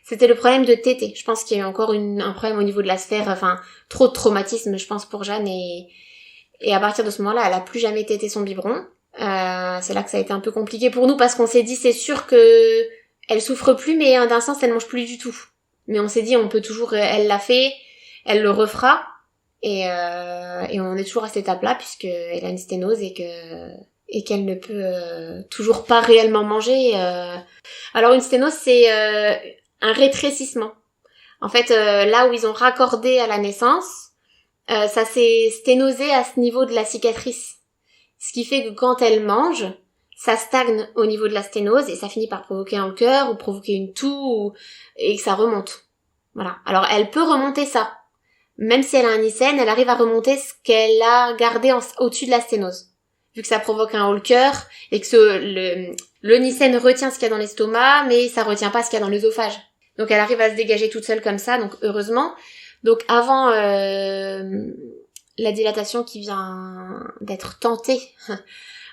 c'était le problème de téter. Je pense qu'il y a eu encore un problème au niveau de la sphère, enfin, trop de traumatisme, je pense, pour Jeanne. Et à partir de ce moment-là, elle a plus jamais tété son biberon. C'est là que ça a été un peu compliqué pour nous, parce qu'on s'est dit, c'est sûr que elle souffre plus, mais d'un sens, elle mange plus du tout. Mais on s'est dit, on peut toujours, elle l'a fait, elle le refera. Et on est toujours à cette étape-là, puisqu'elle a une sténose et qu'elle ne peut toujours pas réellement manger. Alors une sténose, c'est un rétrécissement. En fait, là où ils ont raccordé à la naissance, ça s'est sténosé à ce niveau de la cicatrice. Ce qui fait que quand elle mange, ça stagne au niveau de la sténose et ça finit par provoquer un cœur ou provoquer une toux et que ça remonte. Voilà. Alors elle peut remonter ça. Même si elle a un Nissen, elle arrive à remonter ce qu'elle a gardé au-dessus de la sténose. Vu que ça provoque un haut le cœur et que le Nissen retient ce qu'il y a dans l'estomac, mais ça retient pas ce qu'il y a dans l'œsophage. Donc elle arrive à se dégager toute seule comme ça, donc heureusement. Donc avant la dilatation qui vient d'être tentée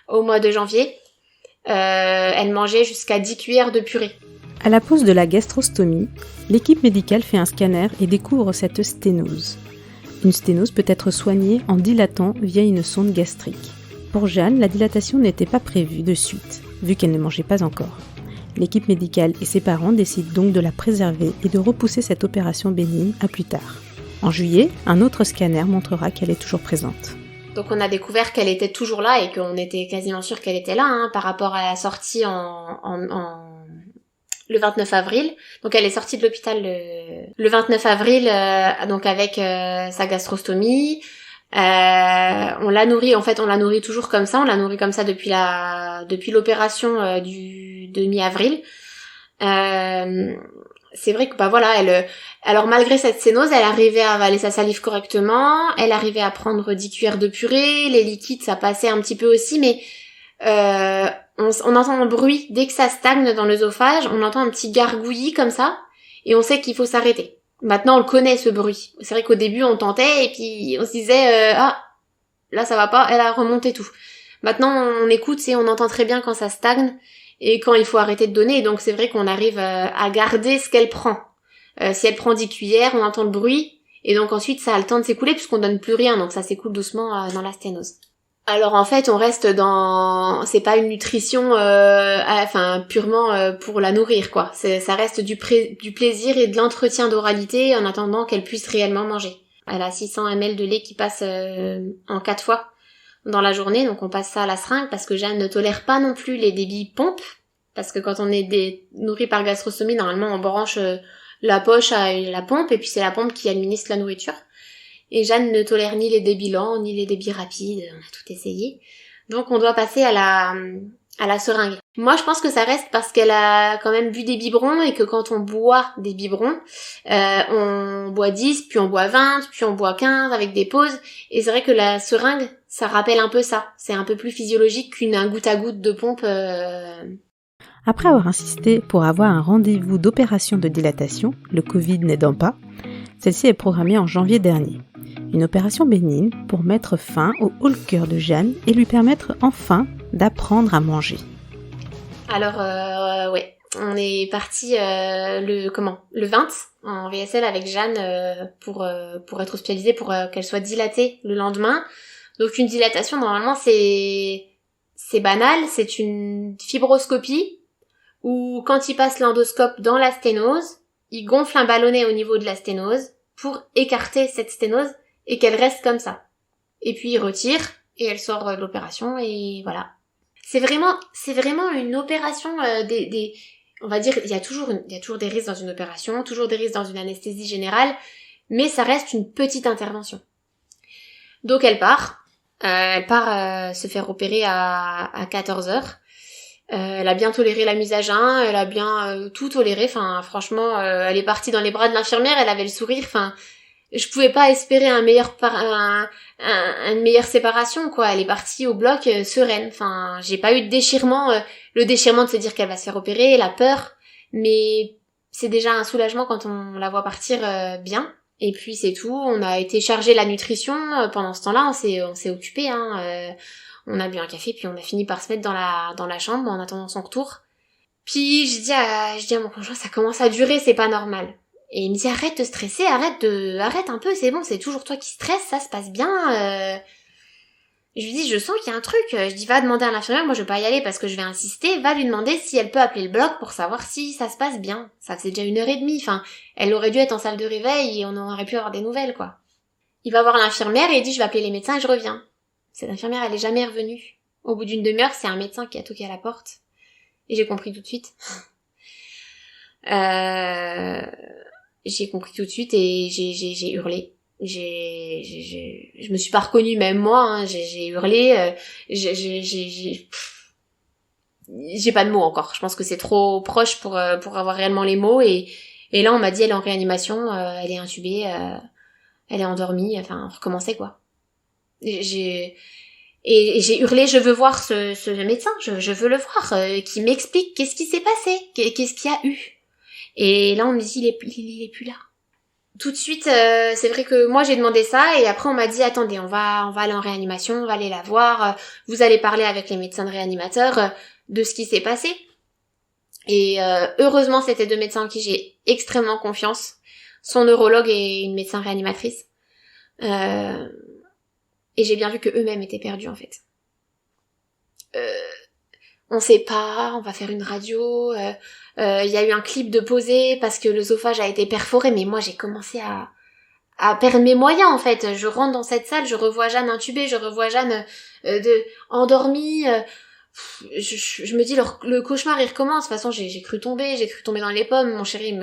au mois de janvier, elle mangeait jusqu'à 10 cuillères de purée. À la pause de la gastrostomie, l'équipe médicale fait un scanner et découvre cette sténose. Une sténose peut être soignée en dilatant via une sonde gastrique. Pour Jeanne, la dilatation n'était pas prévue de suite, vu qu'elle ne mangeait pas encore. L'équipe médicale et ses parents décident donc de la préserver et de repousser cette opération bénigne à plus tard. En juillet, un autre scanner montrera qu'elle est toujours présente. Donc on a découvert qu'elle était toujours là et qu'on était quasiment sûr qu'elle était là, par rapport à la sortie le 29 avril. Donc elle est sortie de l'hôpital le 29 avril, donc avec sa gastrostomie. On l'a nourrie, en fait on l'a nourrie toujours comme ça, on l'a nourrie comme ça depuis l'opération de mi-avril. C'est vrai que alors malgré cette sténose, elle arrivait à avaler sa salive correctement, elle arrivait à prendre 10 cuillères de purée, les liquides ça passait un petit peu aussi, mais on entend un bruit dès que ça stagne dans l'œsophage, on entend un petit gargouillis comme ça, et on sait qu'il faut s'arrêter. Maintenant, on le connaît, ce bruit. C'est vrai qu'au début, on tentait, et puis on se disait, là, ça va pas, elle a remonté tout. Maintenant, on écoute, et on entend très bien quand ça stagne, et quand il faut arrêter de donner, et donc c'est vrai qu'on arrive à garder ce qu'elle prend. Si elle prend 10 cuillères, on entend le bruit, et donc ensuite, ça a le temps de s'écouler, puisqu'on donne plus rien, donc ça s'écoule doucement dans la sténose. Alors en fait, on reste c'est pas une nutrition, purement pour la nourrir, quoi. Ça reste du plaisir et de l'entretien d'oralité en attendant qu'elle puisse réellement manger. Elle a 600 ml de lait qui passe en 4 fois dans la journée, donc on passe ça à la seringue parce que Jeanne ne tolère pas non plus les débits pompes, parce que quand on est nourri par gastrostomie, normalement on branche la poche à la pompe et puis c'est la pompe qui administre la nourriture. Et Jeanne ne tolère ni les débits lents, ni les débits rapides, on a tout essayé. Donc on doit passer à la seringue. Moi je pense que ça reste parce qu'elle a quand même bu des biberons et que quand on boit des biberons, on boit 10, puis on boit 20, puis on boit 15 avec des pauses. Et c'est vrai que la seringue, ça rappelle un peu ça. C'est un peu plus physiologique qu'un goutte à goutte de pompe. Après avoir insisté pour avoir un rendez-vous d'opération de dilatation, le Covid n'aidant pas, celle-ci est programmée en janvier dernier. Une opération bénigne pour mettre fin au haut le cœur de Jeanne et lui permettre enfin d'apprendre à manger. Alors, ouais, On est parti le 20 en VSL avec Jeanne pour être hospitalisée, pour qu'elle soit dilatée le lendemain. Donc une dilatation, normalement, c'est banal, c'est une fibroscopie où quand il passe l'endoscope dans la sténose, il gonfle un ballonnet au niveau de la sténose pour écarter cette sténose et qu'elle reste comme ça. Et puis il retire et elle sort de l'opération et voilà. C'est vraiment une opération on va dire, il y a toujours des risques dans une opération, toujours des risques dans une anesthésie générale, mais ça reste une petite intervention. Donc elle part se faire opérer à 14h. Elle a bien toléré la mise à jeun, elle a bien tout toléré, enfin franchement, elle est partie dans les bras de l'infirmière, elle avait le sourire, enfin je pouvais pas espérer une meilleure séparation, quoi. Elle est partie au bloc sereine. Enfin, j'ai pas eu de déchirement, le déchirement de se dire qu'elle va se faire opérer, la peur, mais c'est déjà un soulagement quand on la voit partir bien. Et puis c'est tout. On a été chargé la nutrition pendant ce temps-là. On s'est occupé. On a bu un café, puis on a fini par se mettre dans la chambre en attendant son retour. Puis je dis à mon conjoint, ça commence à durer, c'est pas normal. Et il me dit arrête de stresser, arrête un peu, c'est bon, c'est toujours toi qui stresses, ça se passe bien. Je lui dis je sens qu'il y a un truc. Je dis va demander à l'infirmière, moi je vais pas y aller parce que je vais insister, va lui demander si elle peut appeler le bloc pour savoir si ça se passe bien. Ça faisait déjà 1h30, enfin, elle aurait dû être en salle de réveil et on aurait pu avoir des nouvelles, quoi. Il va voir l'infirmière et il dit je vais appeler les médecins et je reviens. Cette infirmière, elle est jamais revenue. Au bout d'une demi-heure, c'est un médecin qui a toqué à la porte. Et j'ai compris tout de suite. J'ai compris tout de suite et j'ai hurlé. Je me suis pas reconnue, même moi, j'ai hurlé, j'ai pas de mots encore. Je pense que c'est trop proche pour avoir réellement les mots et là on m'a dit elle est en réanimation, elle est intubée, elle est endormie, enfin on recommençait, quoi. J'ai hurlé, je veux voir ce médecin, je veux le voir, qui m'explique qu'est-ce qui s'est passé, qu'est-ce qu'il y a eu. Et là on me dit il est plus là. Tout de suite, c'est vrai que moi j'ai demandé ça et après on m'a dit attendez, on va aller en réanimation, on va aller la voir, vous allez parler avec les médecins de réanimateurs de ce qui s'est passé. Et heureusement c'était 2 médecins en qui j'ai extrêmement confiance, son neurologue et une médecin réanimatrice. Et j'ai bien vu que eux-mêmes étaient perdus en fait. On sait pas, on va faire une radio, y a eu un clip de posé parce que l'œsophage a été perforé, mais moi j'ai commencé à perdre mes moyens en fait. Je rentre dans cette salle, je revois Jeanne intubée, je revois Jeanne endormie, je me dis le cauchemar il recommence. De toute façon j'ai cru tomber dans les pommes, mon chéri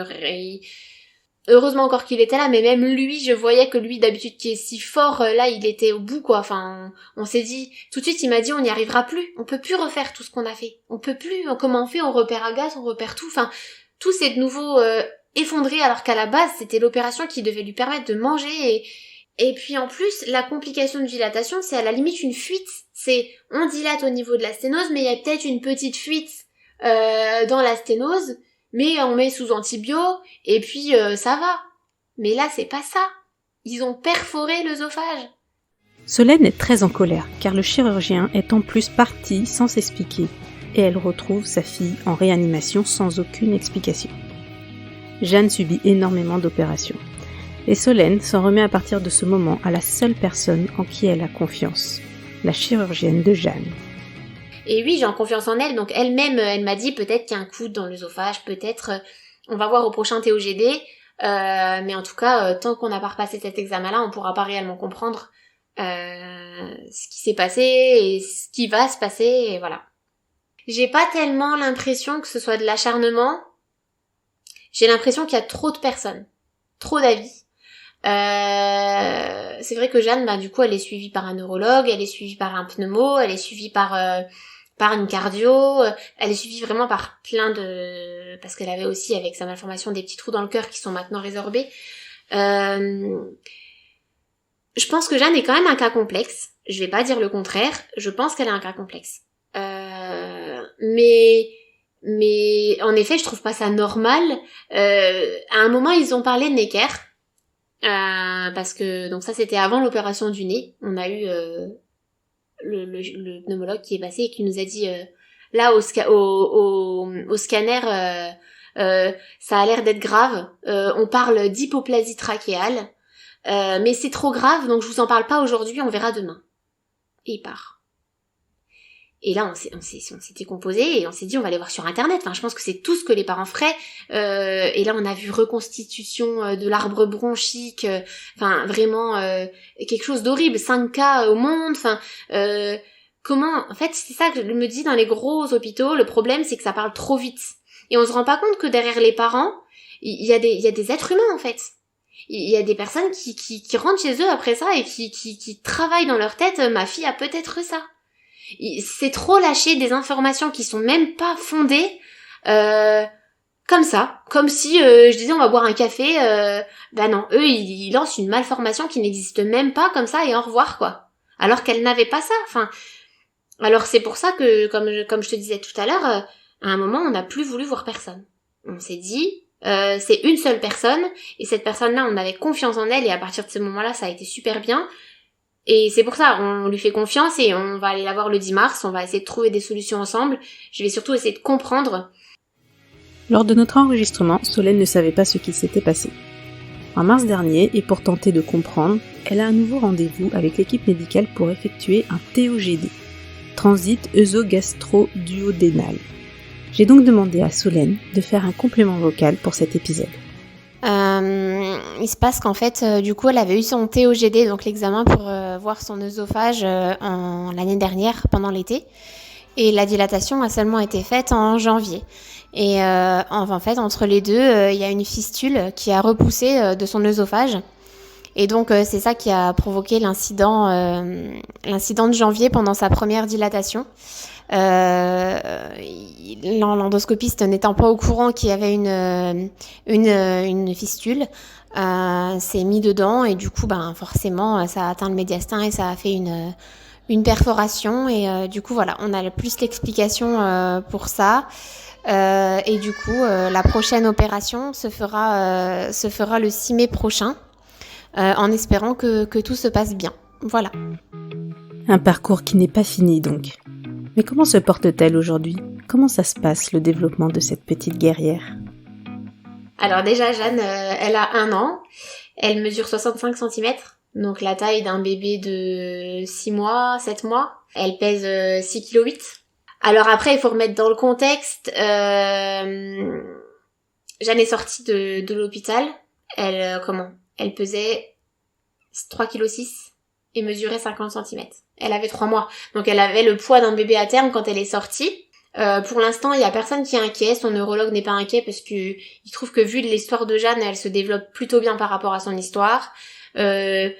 heureusement encore qu'il était là, mais même lui, je voyais que lui, d'habitude, qui est si fort, là, il était au bout, quoi. Enfin, on s'est dit, tout de suite, il m'a dit, on n'y arrivera plus. On peut plus refaire tout ce qu'on a fait. On peut plus, comment on fait? On repère Agathe, on repère tout. Enfin, tout s'est de nouveau effondré, alors qu'à la base, c'était l'opération qui devait lui permettre de manger. Et puis, en plus, la complication de dilatation, c'est à la limite une fuite. On dilate au niveau de la sténose, mais il y a peut-être une petite fuite dans la sténose, mais on met sous antibio, et puis ça va. Mais là, c'est pas ça. Ils ont perforé l'œsophage. Solène est très en colère, car le chirurgien est en plus parti sans s'expliquer, et elle retrouve sa fille en réanimation sans aucune explication. Jeanne subit énormément d'opérations, et Solène s'en remet à partir de ce moment à la seule personne en qui elle a confiance, la chirurgienne de Jeanne. Et oui, j'ai en confiance en elle, donc elle-même, elle m'a dit peut-être qu'il y a un coude dans l'œsophage, peut-être, on va voir au prochain TOGD, mais en tout cas, tant qu'on n'a pas repassé cet examen-là, on pourra pas réellement comprendre ce qui s'est passé et ce qui va se passer, et voilà. J'ai pas tellement l'impression que ce soit de l'acharnement, j'ai l'impression qu'il y a trop de personnes, trop d'avis. C'est vrai que Jeanne, du coup, elle est suivie par un neurologue, elle est suivie par un pneumo, elle est suivie par une cardio, elle est suivie vraiment par plein de... Parce qu'elle avait aussi, avec sa malformation, des petits trous dans le cœur qui sont maintenant résorbés. Je pense que Jeanne est quand même un cas complexe. Je vais pas dire le contraire. Je pense qu'elle a un cas complexe. Mais en effet, je trouve pas ça normal. À un moment, ils ont parlé de Necker. Parce que donc ça c'était avant l'opération du nez. On a eu le pneumologue qui est passé et qui nous a dit là au scanner ça a l'air d'être grave, on parle d'hypoplasie trachéale, mais c'est trop grave donc je vous en parle pas aujourd'hui, on verra demain. Et il part. Et là, on s'était composé et on s'est dit on va aller voir sur internet. Enfin, je pense que c'est tout ce que les parents feraient. Et là, on a vu reconstitution de l'arbre bronchique. Enfin, vraiment quelque chose d'horrible. 5 cas au monde. Enfin, comment... En fait, c'est ça que je me dis dans les gros hôpitaux. Le problème, c'est que ça parle trop vite. Et on se rend pas compte que derrière les parents, il y a des êtres humains, en fait. Il y a des personnes qui rentrent chez eux après ça et qui travaillent dans leur tête. Ma fille a peut-être ça. C'est trop lâcher des informations qui sont même pas fondées comme ça, comme si je disais on va boire un café, bah non, eux ils lancent une malformation qui n'existe même pas comme ça et au revoir quoi, alors qu'elle n'avait pas ça. Enfin, alors c'est pour ça que comme je te disais tout à l'heure, à un moment on n'a plus voulu voir personne. On s'est dit c'est une seule personne et cette personne-là on avait confiance en elle et à partir de ce moment-là ça a été super bien. Et c'est pour ça, on lui fait confiance et on va aller la voir le 10 mars, on va essayer de trouver des solutions ensemble. Je vais surtout essayer de comprendre. Lors de notre enregistrement, Solène ne savait pas ce qui s'était passé. En mars dernier, et pour tenter de comprendre, elle a un nouveau rendez-vous avec l'équipe médicale pour effectuer un TOGD, transit œsogastro-duodénal. J'ai donc demandé à Solène de faire un complément vocal pour cet épisode. Il se passe qu'en fait, du coup, elle avait eu son TOGD, donc l'examen pour voir son œsophage l'année dernière, pendant l'été. Et la dilatation a seulement été faite en janvier. Et en fait, entre les deux, il y a une fistule qui a repoussé de son œsophage. Et donc, c'est ça qui a provoqué l'incident de janvier pendant sa première dilatation. L'endoscopiste n'étant pas au courant qu'il y avait une fistule, s'est mis dedans et du coup forcément ça a atteint le médiastin et ça a fait une perforation et du coup voilà, on a plus l'explication pour ça. Et du coup la prochaine opération se fera le 6 mai prochain, en espérant que tout se passe bien. Voilà. Un parcours qui n'est pas fini donc. Mais comment se porte-t-elle aujourd'hui ? Comment ça se passe, le développement de cette petite guerrière ? Alors déjà, Jeanne, elle a 1 an. Elle mesure 65 cm, donc la taille d'un bébé de 6 mois, 7 mois. Elle pèse 6,8 kg. Alors après, il faut remettre dans le contexte. Jeanne est sortie de l'hôpital. Elle pesait 3,6 kg et mesurait 50 cm. Elle avait 3 mois. Donc elle avait le poids d'un bébé à terme quand elle est sortie. Pour l'instant, il y a personne qui est inquiet. Son neurologue n'est pas inquiet parce que il trouve que vu l'histoire de Jeanne, elle se développe plutôt bien par rapport à son histoire. Elle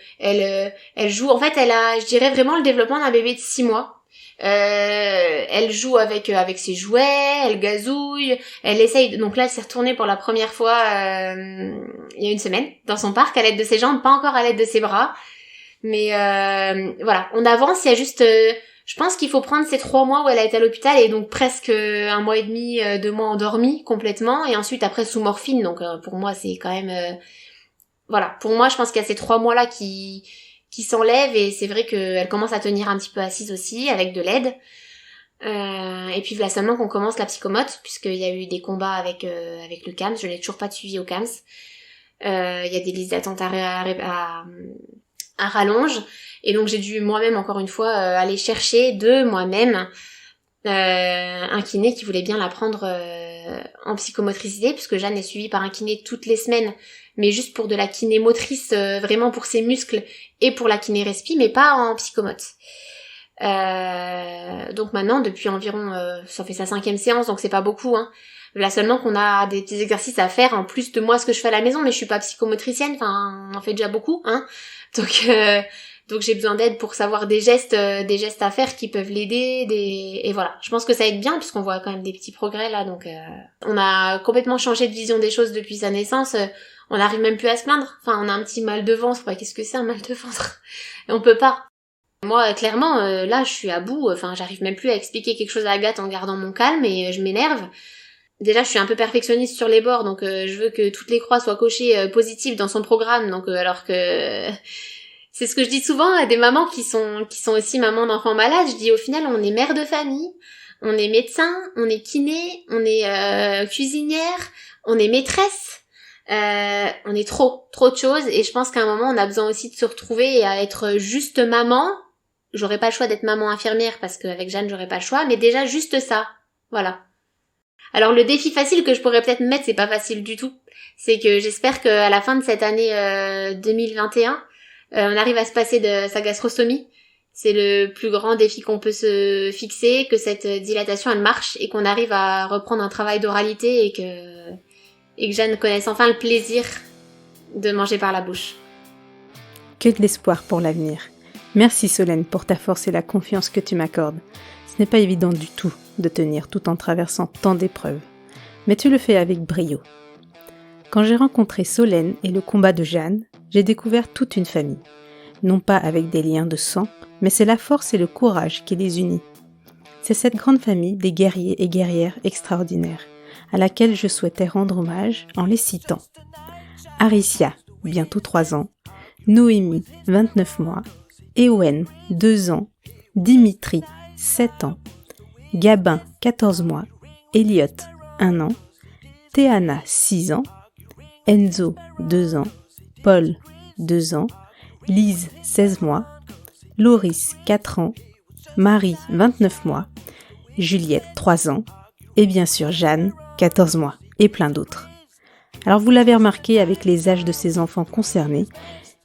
joue. En fait, elle a, je dirais vraiment le développement d'un bébé de 6 mois. Elle joue avec ses jouets, elle gazouille, elle essaye. Donc là, elle s'est retournée pour la première fois il y a 1 semaine dans son parc à l'aide de ses jambes, pas encore à l'aide de ses bras. Mais voilà, on avance, il y a juste... je pense qu'il faut prendre ces 3 mois où elle a été à l'hôpital et donc presque 1 mois et demi, 2 mois endormie complètement et ensuite après sous morphine. Donc pour moi, c'est quand même... voilà, pour moi, je pense qu'il y a ces 3 mois-là qui s'enlèvent et c'est vrai qu'elle commence à tenir un petit peu assise aussi avec de l'aide. Et puis voilà seulement qu'on commence la psychomote puisqu'il y a eu des combats avec le CAMS. Je n'ai toujours pas de suivi au CAMS. Il y a des listes d'attente à rallonge et donc j'ai dû moi-même encore une fois aller chercher de moi-même un kiné qui voulait bien la prendre en psychomotricité puisque Jeanne est suivie par un kiné toutes les semaines mais juste pour de la kiné motrice, vraiment pour ses muscles et pour la kiné respi mais pas en psychomote. Donc maintenant depuis environ ça fait sa 5e séance donc c'est pas beaucoup hein. Là seulement qu'on a des petits exercices à faire en plus de moi ce que je fais à la maison mais je suis pas psychomotricienne, enfin on en fait déjà beaucoup hein. Donc j'ai besoin d'aide pour savoir des gestes à faire qui peuvent l'aider, et voilà. Je pense que ça aide bien puisqu'on voit quand même des petits progrès là. Donc on a complètement changé de vision des choses depuis sa naissance. On n'arrive même plus à se plaindre. Enfin, on a un petit mal de ventre. Enfin, qu'est-ce que c'est un mal de ventre ? On peut pas. Moi, clairement, là, je suis à bout. Enfin, j'arrive même plus à expliquer quelque chose à Agathe en gardant mon calme et je m'énerve. Déjà, je suis un peu perfectionniste sur les bords, donc je veux que toutes les croix soient cochées positives dans son programme. Donc, alors que c'est ce que je dis souvent à des mamans qui sont aussi mamans d'enfants malades. Je dis au final, on est mère de famille, On est médecin, on est kiné, on est cuisinière, on est maîtresse. On est trop de choses et je pense qu'à un moment on a besoin aussi de se retrouver et à être juste maman. J'aurais pas le choix d'être maman infirmière parce qu'avec Jeanne j'aurais pas le choix, mais déjà juste ça, voilà. Alors le défi facile que je pourrais peut-être mettre, c'est pas facile du tout, c'est que j'espère qu'à la fin de cette année 2021, on arrive à se passer de sa gastrostomie. C'est le plus grand défi qu'on peut se fixer, que cette dilatation elle marche et qu'on arrive à reprendre un travail d'oralité et que Jeanne connaisse enfin le plaisir de manger par la bouche. Que de l'espoir pour l'avenir. Merci Solène pour ta force et la confiance que tu m'accordes. Ce n'est pas évident du tout de tenir tout en traversant tant d'épreuves. Mais tu le fais avec brio. Quand j'ai rencontré Solène et le combat de Jeanne, j'ai découvert toute une famille. Non pas avec des liens de sang, mais c'est la force et le courage qui les unit. C'est cette grande famille des guerriers et guerrières extraordinaires, à laquelle je souhaitais rendre hommage en les citant. Aricia, bientôt 3 ans, Noémie, 29 mois, Ewen, 2 ans, Dimitri, 7 ans, Gabin, 14 mois, Elliot, 1 an, Théana, 6 ans, Enzo, 2 ans, Paul, 2 ans, Lise, 16 mois, Loris, 4 ans, Marie, 29 mois, Juliette, 3 ans, et bien sûr Jeanne, 14 mois, et plein d'autres. Alors vous l'avez remarqué avec les âges de ces enfants concernés,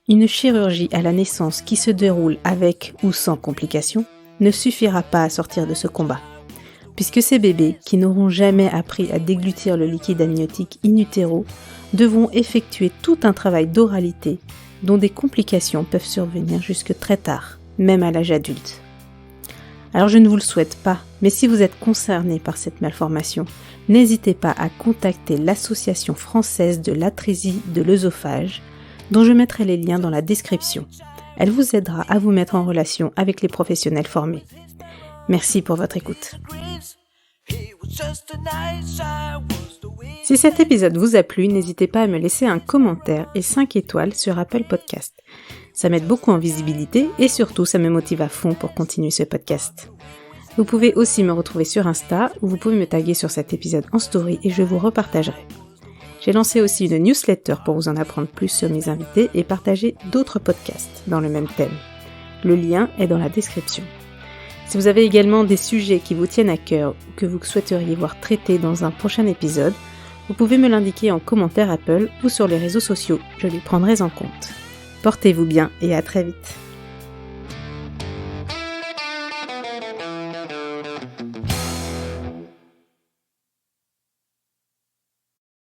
une chirurgie à la naissance qui se déroule avec ou sans complications ne suffira pas à sortir de ce combat. Puisque ces bébés, qui n'auront jamais appris à déglutir le liquide amniotique in utero, devront effectuer tout un travail d'oralité dont des complications peuvent survenir jusque très tard, même à l'âge adulte. Alors je ne vous le souhaite pas, mais si vous êtes concerné par cette malformation, n'hésitez pas à contacter l'Association française de l'atrésie de l'œsophage, dont je mettrai les liens dans la description. Elle vous aidera à vous mettre en relation avec les professionnels formés. Merci pour votre écoute. Si cet épisode vous a plu, n'hésitez pas à me laisser un commentaire et 5 étoiles sur Apple Podcast. Ça m'aide beaucoup en visibilité et surtout ça me motive à fond pour continuer ce podcast. Vous pouvez aussi me retrouver sur Insta où vous pouvez me taguer sur cet épisode en story et je vous repartagerai. J'ai lancé aussi une newsletter pour vous en apprendre plus sur mes invités et partager d'autres podcasts dans le même thème. Le lien est dans la description. Si vous avez également des sujets qui vous tiennent à cœur ou que vous souhaiteriez voir traités dans un prochain épisode, vous pouvez me l'indiquer en commentaire Apple ou sur les réseaux sociaux, je les prendrai en compte. Portez-vous bien et à très vite.